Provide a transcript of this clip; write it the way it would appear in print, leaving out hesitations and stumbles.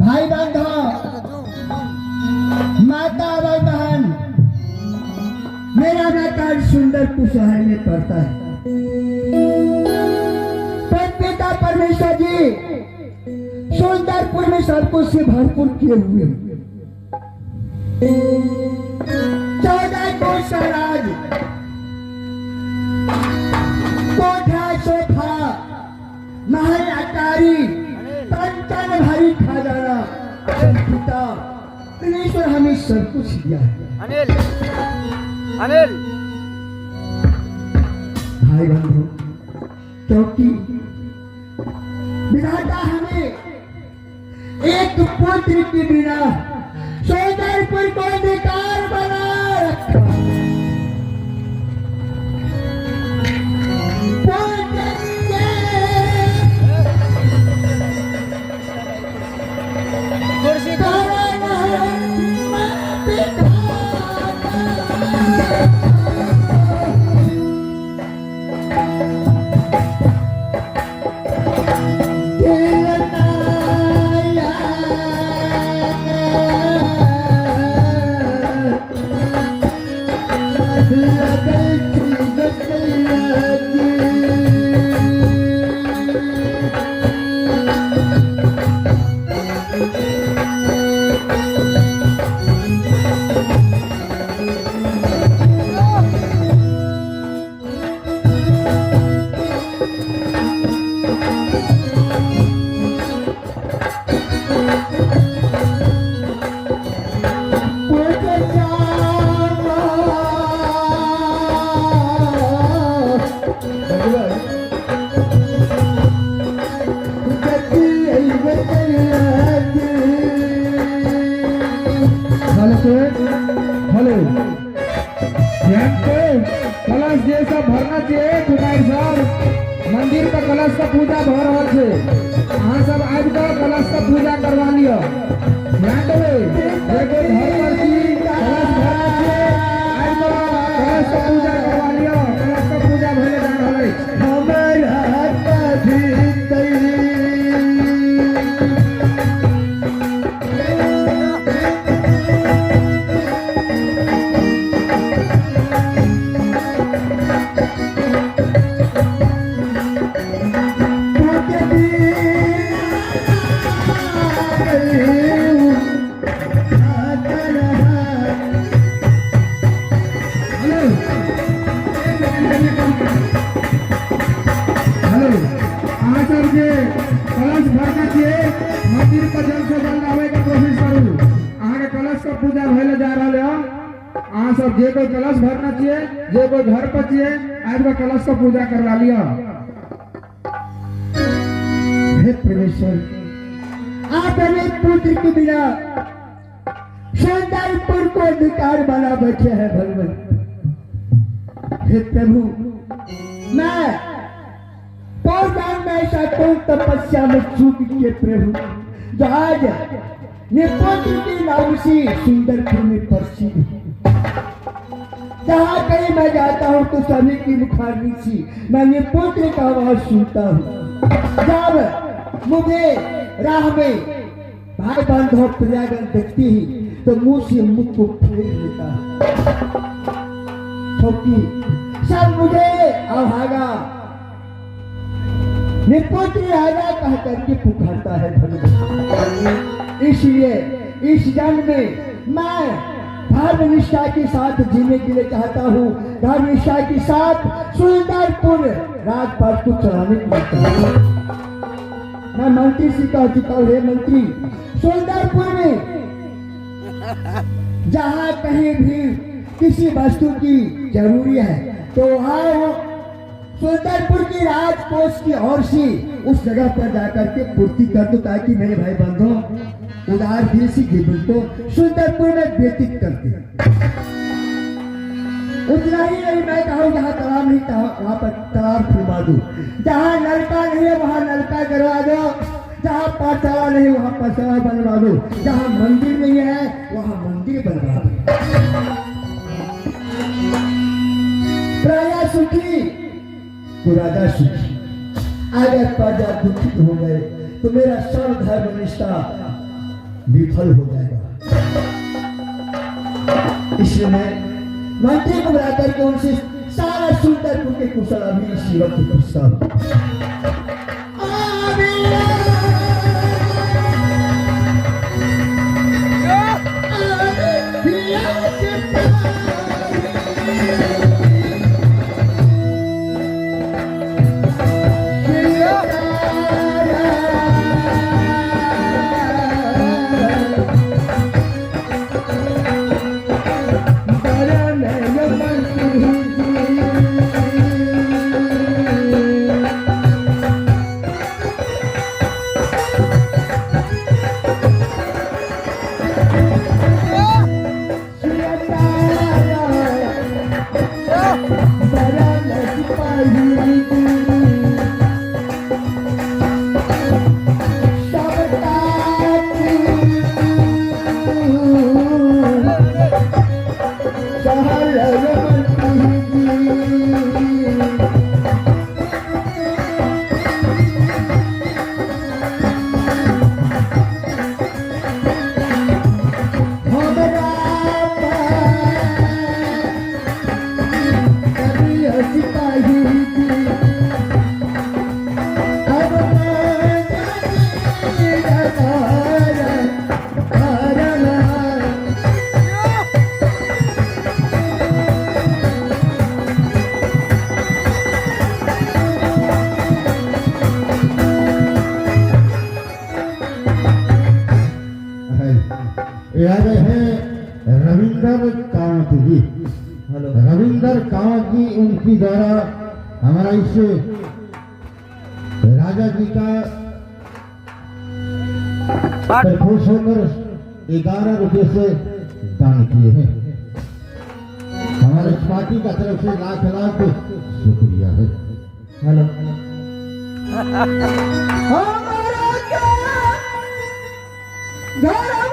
भाई बंधु माता व बहन, मेरा बेटा सुंदरपुर शहर में पड़ता है। पिता परमेश्वर जी सुंदरपुर में सब कुछ से भरपूर किए हुए 14 कोष का राज, कोठा सोफा महल अटारी कंचन भरी खजाना, पिता परमेश्वर हमें सब कुछ दिया है। अनिल अनिल भाई बंधु, क्योंकि विधाता हमें एक पुत्र के बिना सुंदरपुर को बेकार बना रखा। कुर्सी हेलो कलश जैसा भरना चाहिए। कुमार साहब मंदिर पर कलश का पूजा भ रहा है, अहाँ सब आज का कलश का पूजा करवा लियो। ध्यान देवे एगो घर पर की कलश भरना चाहिए, आज का कलश का पूजा करवा लियो। कलश का पूजा भले जा रहा है। हमारा कलश भरना चाहिए, मंदिर पर जल से जल लावे के कोशिश करू। अहाँ के कलश का पूजा भले जा रहा है। अहाँ सब जे कोई कलश भरना चाहिए, जे कोई घर पर चाहिए, आज का कलश का पूजा करवा लिया। हे परमेश्वर, आप हमें पुत्र के बिना सुंदरपुर को अधिकार बना बैठे हैं। भगवान हे प्रभु, मैं पौधान में ऐसा कौन तपस्या में चूक के प्रभु जो आज पुत्र की नाम से सुंदरपुर में प्रसिद्ध। जहाँ कहीं मैं जाता हूँ तो सभी की मुखारनी सी मैं पुत्र का आवाज सुनता हूँ। जब मुझे राह में भाई बांधव प्रयागन देखती ही तो मुंह से मुख को फेर लेता क्योंकि सब मुझे अभागा निपुत्री राजा कह करके पुकारता है भगवान। इसलिए इस जन्म में मैं धर्म निष्ठा के साथ जीने के लिए चाहता हूँ। धर्म निष्ठा के साथ सुंदरपुर राजपाट को चलाने के लिए चाहता हूँ। मैं मंत्री से कह चुका हूँ, हे मंत्री, सुंदरपुर में जहाँ कहीं भी किसी वस्तु की जरूरी है तो वहाँ सुंदरपुर की राजकोष की ओर से उस जगह पर जाकर के पूर्ति कर दो, ताकि मेरे भाई बंधु उदार दिल से जीवन को सुंदरपुर में व्यतीत करते। उतना ही नहीं, मैं कहूँ जहाँ तालाब नहीं वहाँ पर तालाब खुलवा दो, जहाँ नलका नहीं है वहाँ नलका करवा दो, जहाँ पाठशाला नहीं वहाँ पाठशाला बनवा दो, जहाँ मंदिर नहीं है वहाँ मंदिर बनवा दो। प्रजा सुखी तो राजा सुखी। अगर प्रजा दुखित हो गए तो मेरा सब धर्म निष्ठा विफल हो जाएगा। इसलिए मैं मंत्री को बुला करके उनसे सारा सुंदरपुर के कुशल अभी इसी वक्त पूछता हूँ। याद है रविंदर कावत जी। रविंदर कावत जी, उनकी द्वारा हमारा इस राजा जी का खुश होकर 11 रुपये से दान किए हैं। हमारे पार्टी का तरफ से लाख लाख शुक्रिया है। हेलो हमारा क्या धर्म